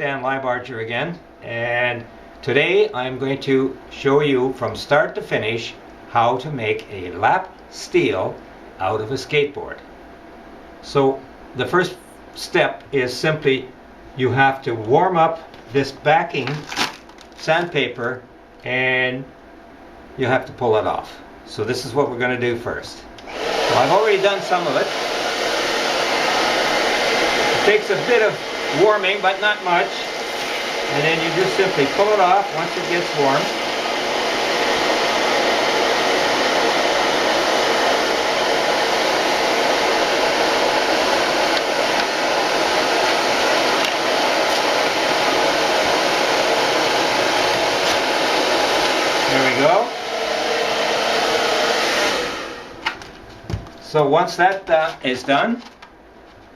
Stan Leibarger again, and today I'm going to show you from start to finish how to make a lap steel out of a skateboard. So the first step is simply you have to warm up this backing sandpaper and you have to pull it off. So this is what we're going to do first. So I've already done some of it. It takes a bit of warming, but not much. And then you just simply pull it off once it gets warm. There we go. So once that is done,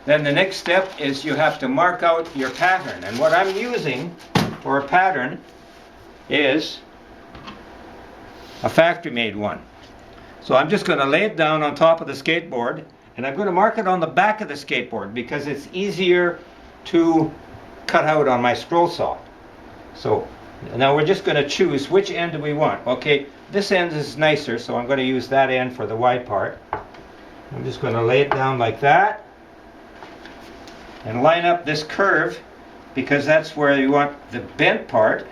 then the next step is you have to mark out your pattern. And what I'm using for a pattern is a factory-made one. So I'm just going to lay it down on top of the skateboard, and I'm going to mark it on the back of the skateboard because it's easier to cut out on my scroll saw. So now we're just going to choose which end do we want. Okay, this end is nicer, so I'm going to use that end for the wide part. I'm just going to lay it down like that and line up this curve because that's where you want the bent part.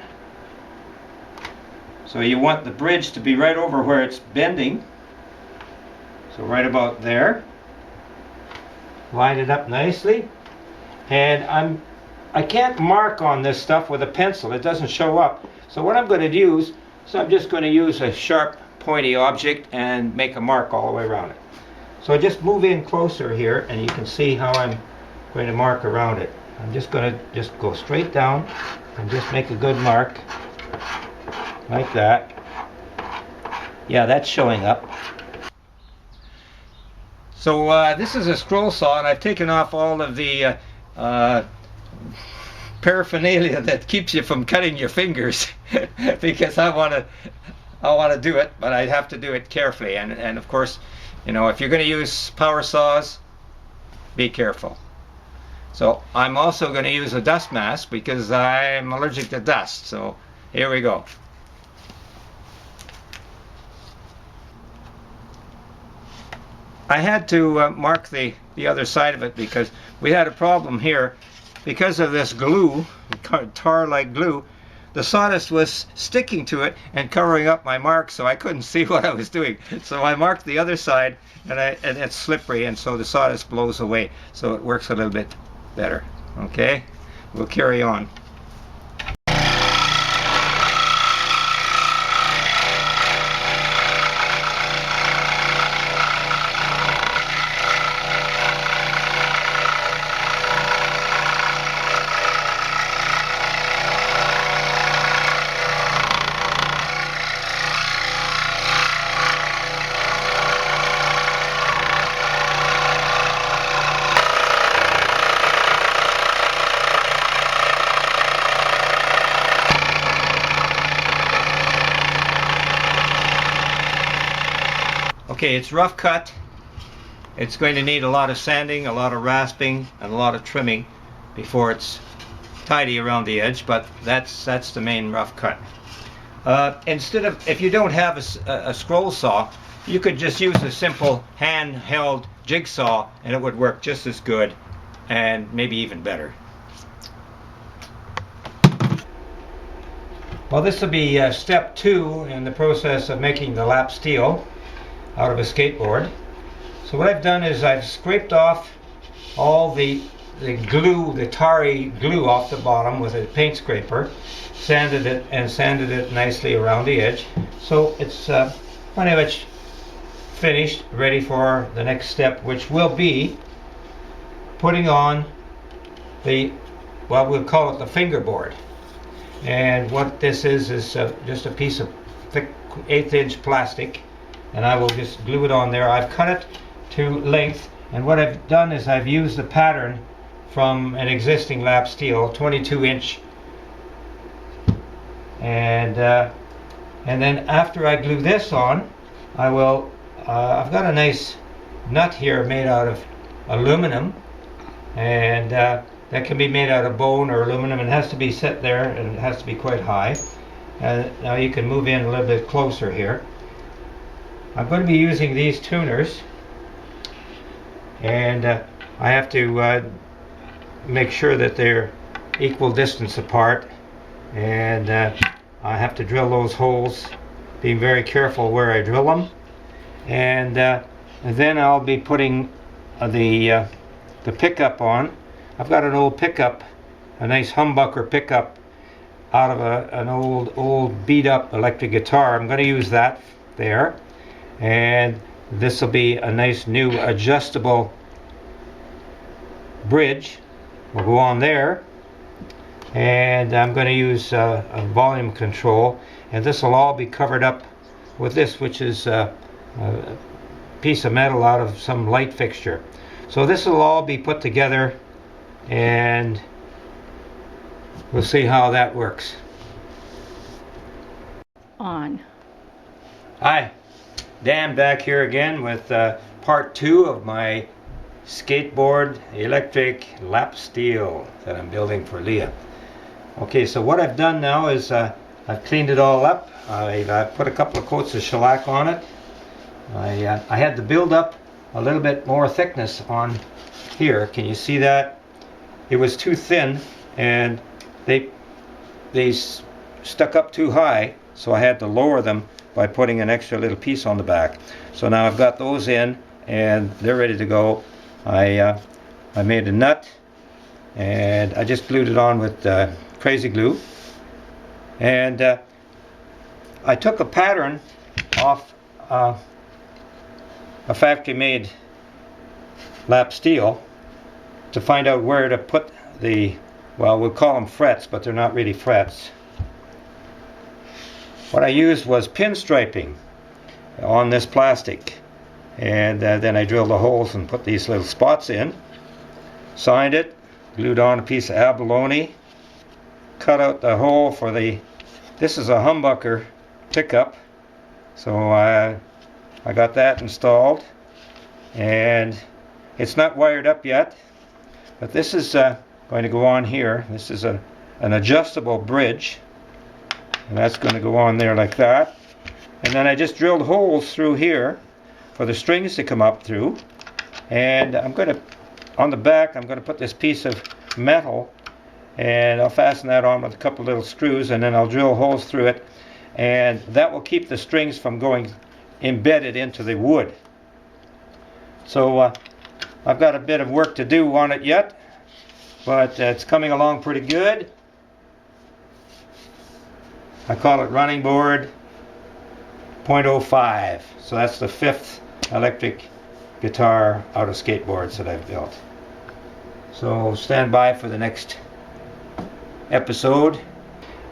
So you want the bridge to be right over where it's bending. So right about there. Line it up nicely. And I can't mark on this stuff with a pencil. It doesn't show up. So what I'm going to use is I'm just going to use a sharp pointy object and make a mark all the way around it. So just move in closer here and you can see how I'm going to mark around it. I'm just going to go straight down and just make a good mark like that. Yeah, that's showing up. So this is a scroll saw, and I've taken off all of the paraphernalia that keeps you from cutting your fingers because I want to do it, but I have to do it carefully. And of course, you know, if you're going to use power saws, be careful. So I'm also going to use a dust mask because I'm allergic to dust. So here we go. I had to mark the other side of it because we had a problem here. Because of this glue, tar-like glue, the sawdust was sticking to it and covering up my mark, so I couldn't see what I was doing. So I marked the other side, and it's slippery, and so the sawdust blows away. So it works a little bit better. Okay, we'll carry on. Okay, it's rough cut. It's going to need a lot of sanding, a lot of rasping, and a lot of trimming before it's tidy around the edge, but that's the main rough cut. If you don't have a scroll saw, you could just use a simple handheld jigsaw and it would work just as good and maybe even better. Well, this will be step 2 in the process of making the lap steel out of a skateboard. So what I've done is I've scraped off all the glue, the tarry glue off the bottom with a paint scraper, sanded it nicely around the edge. So it's pretty much finished, ready for the next step, which will be putting on well, we'll call it the fingerboard. And what this is just a piece of thick 1/8 inch plastic, and I will just glue it on there. I've cut it to length, and what I've done is I've used the pattern from an existing lap steel, 22 inch, and then after I glue this on, I will I've got a nice nut here made out of aluminum, and that can be made out of bone or aluminum. It has to be set there and it has to be quite high. Now you can move in a little bit closer here. I'm going to be using these tuners, and I have to make sure that they're equal distance apart, and I have to drill those holes, being very careful where I drill them, and then I'll be putting the pickup on. I've got an old pickup, a nice humbucker pickup out of an old beat up electric guitar. I'm going to use that there, and this will be a nice new adjustable bridge. Will go on there, and I'm going to use a volume control, and this will all be covered up with this, which is a piece of metal out of some light fixture. So this will all be put together, and we'll see how that works. On. Hi, Dan back here again with part 2 of my skateboard electric lap steel that I'm building for Leah. Okay, so what I've done now is I've cleaned it all up. I put a couple of coats of shellac on it. I had to build up a little bit more thickness on here. Can you see that? It was too thin, and they stuck up too high, so I had to lower them by putting an extra little piece on the back. So now I've got those in, and they're ready to go. I made a nut, and I just glued it on with crazy glue, and I took a pattern off a factory-made lap steel to find out where to put the, well, we'll call them frets, but they're not really frets. What I used was pinstriping on this plastic, and then I drilled the holes and put these little spots in, signed it, glued on a piece of abalone, cut out the hole for this is a humbucker pickup, so I got that installed, and it's not wired up yet, but this is going to go on here. This is an adjustable bridge, and that's going to go on there like that, and then I just drilled holes through here for the strings to come up through, and I'm going to, on the back, I'm going to put this piece of metal, and I'll fasten that on with a couple little screws, and then I'll drill holes through it, and that will keep the strings from going embedded into the wood. So I've got a bit of work to do on it yet, but it's coming along pretty good. I call it running board 0.05, so that's the 5th electric guitar out of skateboards that I've built. So stand by for the next episode.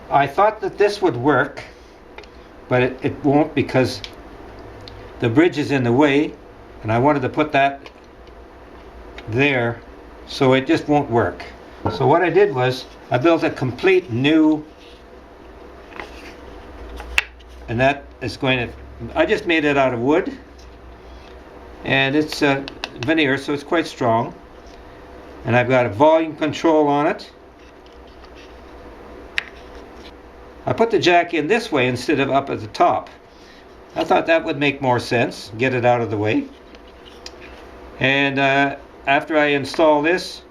I thought that this would work, but it won't, because the bridge is in the way, and I wanted to put that there, so it just won't work. So what I did was I built a complete new, and that is going to, I just made it out of wood, and it's veneer, so it's quite strong, and I've got a volume control on it. I put the jack in this way instead of up at the top. I thought that would make more sense, get it out of the way. And after I install this,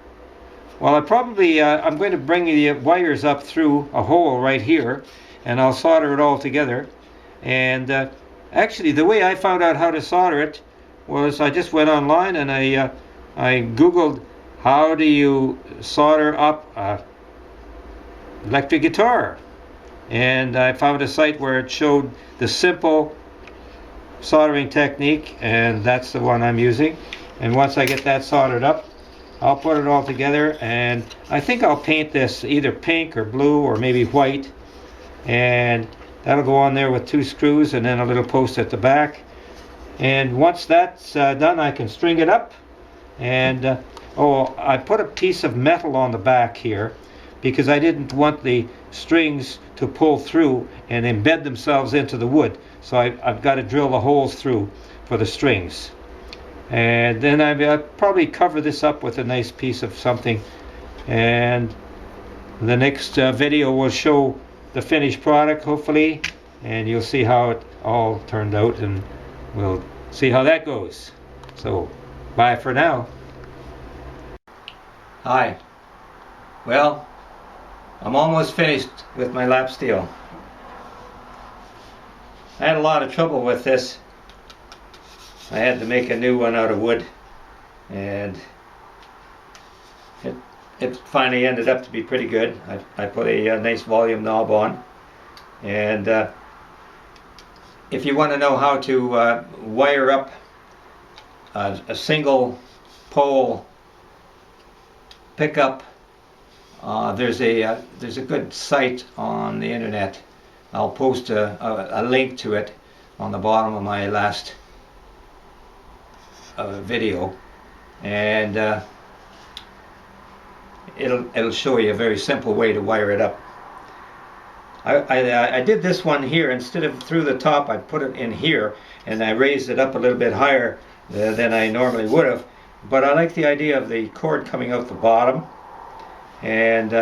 well, I'm going to bring the wires up through a hole right here, and I'll solder it all together. And actually, the way I found out how to solder it was I just went online and I Googled, how do you solder up a electric guitar? And I found a site where it showed the simple soldering technique, and that's the one I'm using. And once I get that soldered up, I'll put it all together, and I think I'll paint this either pink or blue or maybe white, and that'll go on there with 2 screws and then a little post at the back. And once that's done, I can string it up. And oh, I put a piece of metal on the back here because I didn't want the strings to pull through and embed themselves into the wood, so I've got to drill the holes through for the strings. And then I'll probably cover this up with a nice piece of something and the next video will show the finished product, hopefully, and you'll see how it all turned out, and we'll see how that goes. So bye for now. Hi. Well, I'm almost finished with my lap steel. I had a lot of trouble with this. I had to make a new one out of wood, and it finally ended up to be pretty good. I put a nice volume knob on, and if you want to know how to wire up a single pole pickup, there's a good site on the internet. I'll post a link to it on the bottom of my last video, and it'll show you a very simple way to wire it up. I did this one here. Instead of through the top, I put it in here, and I raised it up a little bit higher than I normally would have. But I like the idea of the cord coming out the bottom, and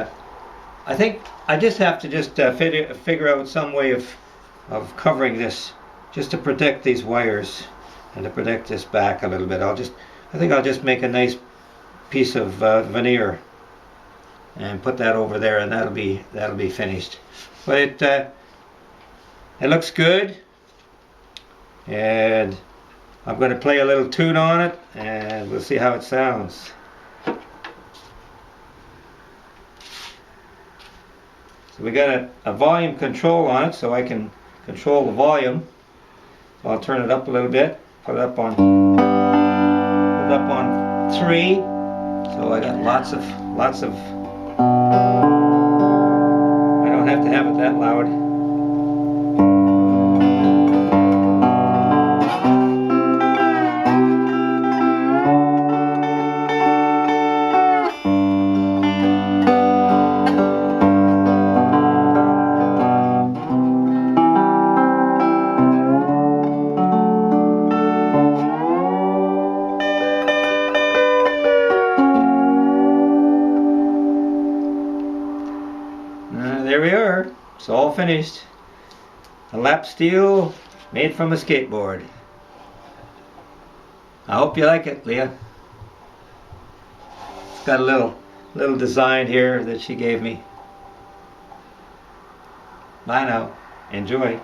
I think I just have to figure out some way of covering this, just to protect these wires and to protect this back a little bit. I think I'll just make a nice piece of veneer and put that over there, and that'll be finished. But it looks good, and I'm going to play a little tune on it, and we'll see how it sounds. So we got a volume control on it, so I can control the volume. So I'll turn it up a little bit, put it up on 3. So I got lots of. I don't have to have it that loud. There we are. It's all finished. A lap steel made from a skateboard. I hope you like it, Leah. It's got a little design here that she gave me. Bye now. Enjoy.